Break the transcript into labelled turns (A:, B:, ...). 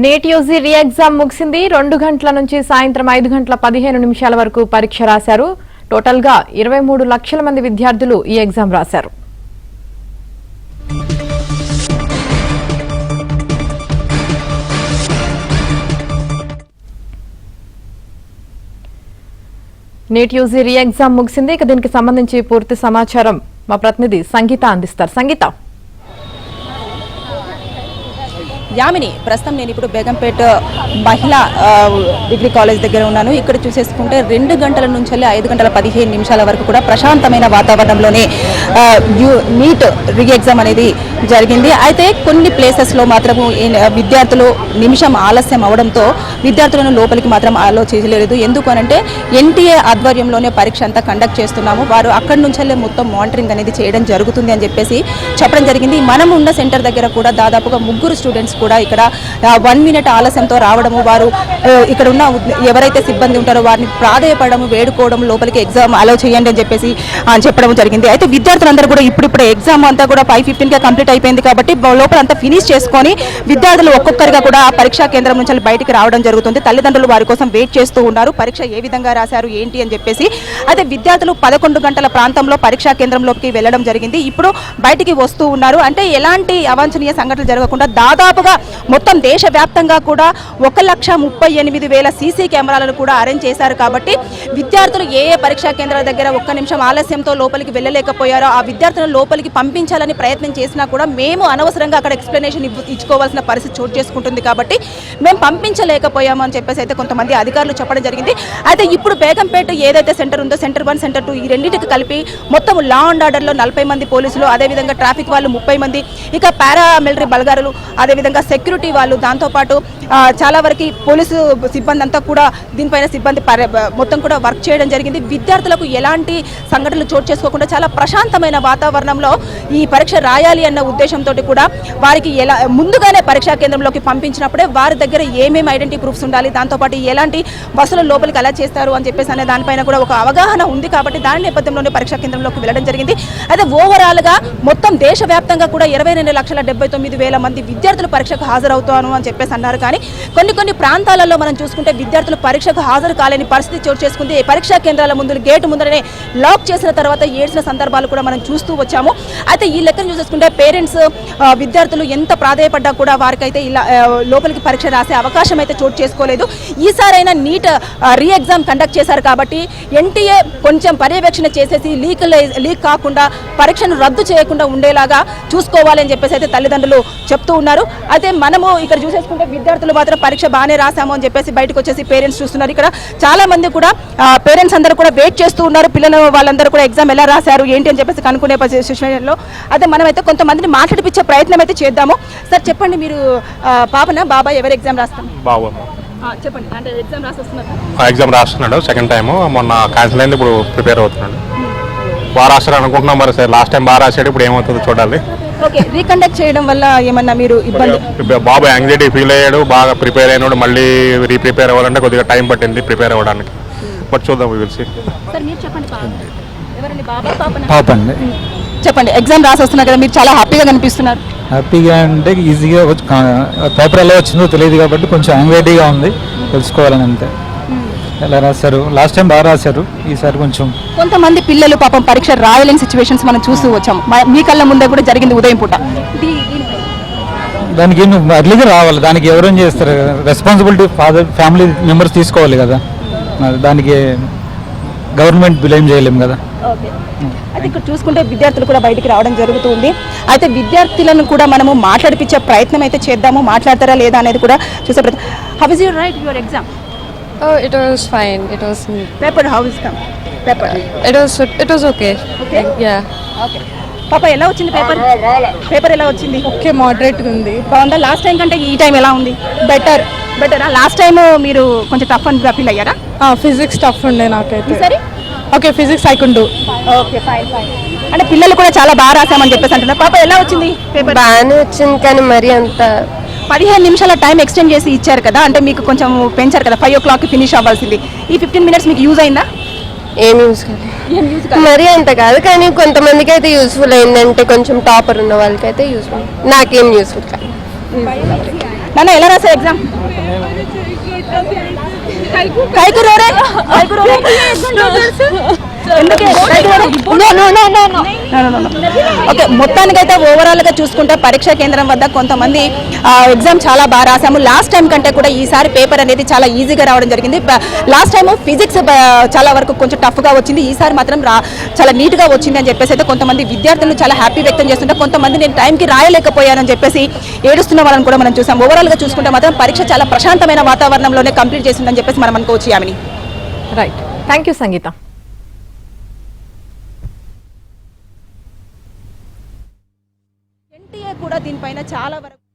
A: నేటి UG re exam ముగిసింది. 2 గంటల నుంచి సాయంత్రం 5 గంటల 15 నిమిషాల వరకు పరీక్ష రాశారు. టోటల్ గా 23 లక్షల మంది విద్యార్థులు ఈ ఎగ్జామ్ రాశారు. నేటి యూజీ రీ ఎగ్జామ్ ముగిసింది. ఇక దీనికి సంబంధించి పూర్తి సమాచారం మా ప్రతినిధి సంగీత అందిస్తారు. సంగీత.
B: యామిని, ప్రస్తుతం నేను ఇప్పుడు బేగంపేట మహిళా డిగ్రీ కాలేజ్ దగ్గర ఉన్నాను. ఇక్కడ చూసేసుకుంటే 2 గంటల నుంచి 5 గంటల 15 నిమిషాల వరకు కూడా ప్రశాంతమైన వాతావరణంలోనే నీట్ రీ ఎగ్జామ్ అనేది జరిగింది. అయితే కొన్ని ప్లేసెస్లో మాత్రము విద్యార్థులు నిమిషం ఆలస్యం అవడంతో విద్యార్థులను లోపలికి మాత్రం అలో చేయలేదు. ఎందుకు అనంటే ఎన్టీఏ ఆధ్వర్యంలోనే పరీక్ష అంతా కండక్ట్ చేస్తున్నాము, వారు అక్కడి నుంచే మొత్తం మానిటరింగ్ అనేది చేయడం జరుగుతుంది అని చెప్పేసి చెప్పడం జరిగింది. మనం ఉన్న సెంటర్ దగ్గర కూడా దాదాపుగా 3 స్టూడెంట్స్ కూడా ఇక్కడ 1 మినిట్ ఆలస్యంతో రావడము, వారు ఇక్కడ ఉన్న ఎవరైతే సిబ్బంది ఉంటారో వారిని ప్రాధేయపడము, వేడుకోవడం, లోపలికి ఎగ్జామ్ అలౌ చేయండి అని చెప్పేసి చెప్పడం జరిగింది. అయితే విద్యార్థులందరూ కూడా ఇప్పుడిప్పుడే ఎగ్జామ్ అంతా కూడా 5:15గా కంప్లీట్ అయిపోయింది కాబట్టి లోపల అంతా ఫినిష్ చేసుకొని విద్యార్థులు ఒక్కొక్కరిగా కూడా పరీక్షా కేంద్రం నుంచి బయటికి రావడం జరుగుతుంది. తల్లిదండ్రులు వారి కోసం వెయిట్ చేస్తూ ఉన్నారు, పరీక్ష ఏ విధంగా రాశారు ఏంటి అని చెప్పేసి. అయితే విద్యార్థులు 11 గంటల ప్రాంతంలో పరీక్షా కేంద్రంలోకి వెళ్ళడం జరిగింది. ఇప్పుడు బయటికి వస్తూ ఉన్నారు. అంటే ఎలాంటి అవాంఛనీయ సంఘటనలు జరగకుండా దాదాపుగా మొత్తం దేశవ్యాప్తంగా కూడా 1,38,000 సీసీ కెమెరాలను కూడా అరేంజ్ చేశారు. కాబట్టి విద్యార్థులు ఏ పరీక్షా కేంద్రాల దగ్గర 1 నిమిషం ఆలస్యంతో లోపలికి వెళ్ళలేకపోయారో ఆ విద్యార్థులను లోపలికి పంపించాలని ప్రయత్నం చేసినా కూడా మేము అనవసరంగా అక్కడ ఎక్స్ప్లెనేషన్ ఇచ్చుకోవాల్సిన పరిస్థితి చోటు చేసుకుంటుంది కాబట్టి మేము పంపించలేకపోయాము అని చెప్పేసి అయితే కొంతమంది అధికారులు చెప్పడం జరిగింది. అయితే ఇప్పుడు బేగంపేట ఏదైతే సెంటర్ ఉందో సెంటర్ 1, సెంటర్ 2 ఈ రెండింటికి కలిపి మొత్తం లా అండ్ ఆర్డర్లో 40 మంది పోలీసులు, అదేవిధంగా ట్రాఫిక్ వాళ్ళు 30 మంది, ఇక పారామిలిటరీ బలగారులు, అదేవిధంగా సెక్యూరిటీ వాళ్ళు, దాంతోపాటు చాలా వరకు పోలీసు సిబ్బంది అంతా కూడా దీనిపైన సిబ్బంది మొత్తం కూడా వర్క్ చేయడం జరిగింది. విద్యార్థులకు ఎలాంటి సంఘటనలు చోటు చేసుకోకుండా చాలా ప్రశాంతమైన వాతావరణంలో ఈ పరీక్ష రాయాలి అన్న ఉద్దేశంతో కూడా వారికి ముందుగానే పరీక్షా కేంద్రంలోకి పంపించినప్పుడే వారి దగ్గర ఏమేమి ఐడెంటిటీ ప్రూఫ్స్ ఉండాలి, దాంతోపాటు ఎలాంటి బస్సుల లోపలికి ఎలా చేస్తారు అని చెప్పేసి అనే దానిపైన కూడా ఒక అవగాహన ఉంది కాబట్టి దాని నేపథ్యంలోనే పరీక్షా కేంద్రంలోకి వెళ్ళడం జరిగింది. అయితే ఓవరాల్గా మొత్తం దేశవ్యాప్తంగా కూడా 22,79,000 మంది విద్యార్థులు పరీక్షకు హాజరవుతాను అని చెప్పేసి అన్నారు. కానీ కొన్ని ప్రాంతాలలో మనం చూసుకుంటే విద్యార్థులు పరీక్షకు హాజరు కాలేని పరిస్థితి చోటు చేసుకుంది. పరీక్షా కేంద్రాల ముందు గేటు ముందరనే లాక్ చేసిన తర్వాత ఏడ్చిన సందర్భాలు కూడా మనం చూస్తూ వచ్చాము. అయితే ఈ లెక్కను చూసేసుకుంటే పేరెంట్స్ విద్యార్థులు ఎంత ప్రాధేయపడ్డా కూడా వారికైతే ఇలా లోపలికి పరీక్ష రాసే అవకాశం అయితే చోటు చేసుకోలేదు. ఈసారైనా నీట్ రీ ఎగ్జామ్ కండక్ట్ చేశారు కాబట్టి ఎన్టీఏ కొంచెం పర్యవేక్షణ చేసేసి లీక్ కాకుండా పరీక్షను రద్దు చేయకుండా ఉండేలాగా చూసుకోవాలని చెప్పేసి అయితే తల్లిదండ్రులు చెప్తూ ఉన్నారు. అయితే మనము ఇక్కడ చూసేసుకుంటే విద్యార్థులు మాత్రం పరీక్ష బాగానే రాసాము అని చెప్పేసి బయటకు వచ్చేసి పేరెంట్స్ చూస్తున్నారు. ఇక్కడ చాలా మంది కూడా పేరెంట్స్ అందరూ కూడా వెయిట్ చేస్తూ ఉన్నారు, పిల్లలు వాళ్ళందరూ కూడా ఎగ్జామ్ ఎలా రాశారు ఏంటి అని చెప్పేసి కనుక్కునే సిచ్యువేషన్లో. అదే మనమైతే కొంతమందిని మాట్లాడిపించే ప్రయత్నం అయితే చేద్దాము. సార్ చెప్పండి, మీరు పాపన బాబాయ్ ఎవరు ఎగ్జామ్ రాస్తాం?
C: బాబు
B: చెప్పండి. అంటే ఎగ్జామ్
C: ఎగ్జామ్ రాస్తున్నాడు, సెకండ్ టైం మొన్న క్యాన్సిల్ అయింది, ఇప్పుడు ప్రిపేర్ అవుతున్నాడు. బాగా రాస్తాడు అనుకుంటున్నాం, మరి సార్ లాస్ట్ టైం బాగా రాశాడు, ఇప్పుడు ఏమవుతుందో చూడాలి.
B: ఓకే, రీకండక్ట్ చేయడం వల్ల ఏమన్నా మీరు ఇబ్బంది?
C: బాబు యాంగ్జైటీ ఫీల్ అయ్యాడు, బాగా ప్రిపేర్ అయినాడు, మళ్ళీ రీప్రిపేర్ అవ్వాలంటే కొద్దిగా టైం పట్టింది ప్రిపేర్ అవ్వడానికి. బట్ చూద్దాం, విల్సి.
B: చెప్పండి, ఎగ్జామ్ రాసి వస్తున్నారు కదా, మీరు చాలా హ్యాపీగా కనిపిస్తున్నారు.
D: హ్యాపీగా అంటే ఈజీగా పేపర్ ఎలా వచ్చిందో తెలియదు కాబట్టి కొంచెం యాంగ్జైటీగా ఉంది, తెలుసుకోవాలని అంతే. ఎలా రాశారు? లాస్ట్ టైం బాగా రాశారు, ఈసారి
B: కొంతమంది పిల్లలు పాపం పరీక్ష రాయలేని సిచ్యువేషన్స్ మనం చూస్తూ వచ్చాము. మీ కళ్ళ ముందే కూడా జరిగింది ఉదయం పూట.
D: దానికి అర్లీగా రావాలి, దానికి ఎవరేం చేస్తారు? రెస్పాన్సిబిలిటీ ఫ్యామిలీ మెంబర్స్ తీసుకోవాలి కదా, దానికి గవర్నమెంట్ బ్లేమ్ చేయలేము కదా.
B: అయితే ఇక్కడ చూసుకుంటే విద్యార్థులు కూడా బయటికి రావడం జరుగుతుంది. అయితే విద్యార్థులను కూడా మనము మాట్లాడిపించే ప్రయత్నం అయితే చేద్దాము, మాట్లాడతారా లేదా అనేది కూడా చూసే ప్రయత్నం. How is your exam?
E: Oh, it was fine. It was
B: paper. How is come? Paper.
E: It was okay.
B: Okay.
E: Yeah.
B: Okay. పాపా ఎలా వచ్చింది పేపర్ ఎలా వచ్చింది?
E: ఓకే, మోడరేట్ గా ఉంది.
B: బాగుందా? లాస్ట్ టైం కంటే ఈ టైం ఎలా ఉంది? బెటరా? లాస్ట్ టైం మీరు కొంచెం టఫ్ అని ఫీల్ అయ్యారా?
E: ఫిజిక్స్ టఫ్ ఉండే నాకైతే.
B: సరే,
E: okay, physics I can do.
B: Okay, fine. అంటే పిల్లలు కూడా చాలా బాగా రాసామని చెప్పేసి అంటున్నారు. పాప ఎలా వచ్చింది పేపర్?
E: బాగానే వచ్చింది, కానీ మరి అంత
B: 15 నిమిషాల టైం ఎక్స్టెండ్ చేసి ఇచ్చారు కదా, అంటే మీకు కొంచెం పెంచారు కదా, 5 o'clock ఫినిష్ అవ్వాల్సింది. ఈ 15 minutes మీకు యూజ్ అయిందా?
E: ఏం యూజ్ కాదు, మరీ అంత కాదు, కానీ కొంతమందికి అయితే యూస్ఫుల్ అయిందంటే కొంచెం టాపర్ ఉన్న వాళ్ళకైతే యూస్ఫుల్. నాకేం యూస్ఫుల్ కాదు.
B: నాన్న ఎలా రాసా ఎగ్జామ్? కైకురోరే ఓకే, మొత్తానికైతే ఓవరాల్ గా చూసుకుంటే పరీక్షా కేంద్రం వద్ద కొంతమంది ఎగ్జామ్ చాలా బాగా రాసాము. లాస్ట్ టైం కంటే కూడా ఈసారి పేపర్ అనేది చాలా ఈజీగా రావడం జరిగింది. లాస్ట్ టైం ఫిజిక్స్ చాలా వరకు కొంచెం టఫ్ గా వచ్చింది, ఈసారి మాత్రం చాలా నీట్ గా వచ్చింది అని చెప్పేసి అయితే కొంతమంది విద్యార్థులు చాలా హ్యాపీ వ్యక్తం చేస్తుంటే, కొంతమంది నేను టైంకి రాయలేకపోయానని చెప్పేసి ఏడుస్తున్న వాళ్ళని కూడా మనం చూసాం. ఓవరాల్ గా చూసుకుంటే మాత్రం పరీక్ష చాలా ప్రశాంతమైన వాతావరణంలోనే కంప్లీట్ చేసిందని చెప్పేసి మనం అనుకోవచ్చు. Yamini,
A: right, thank you Sangeetha.
B: NTA కూడా దీనిపైన చాలా వరకు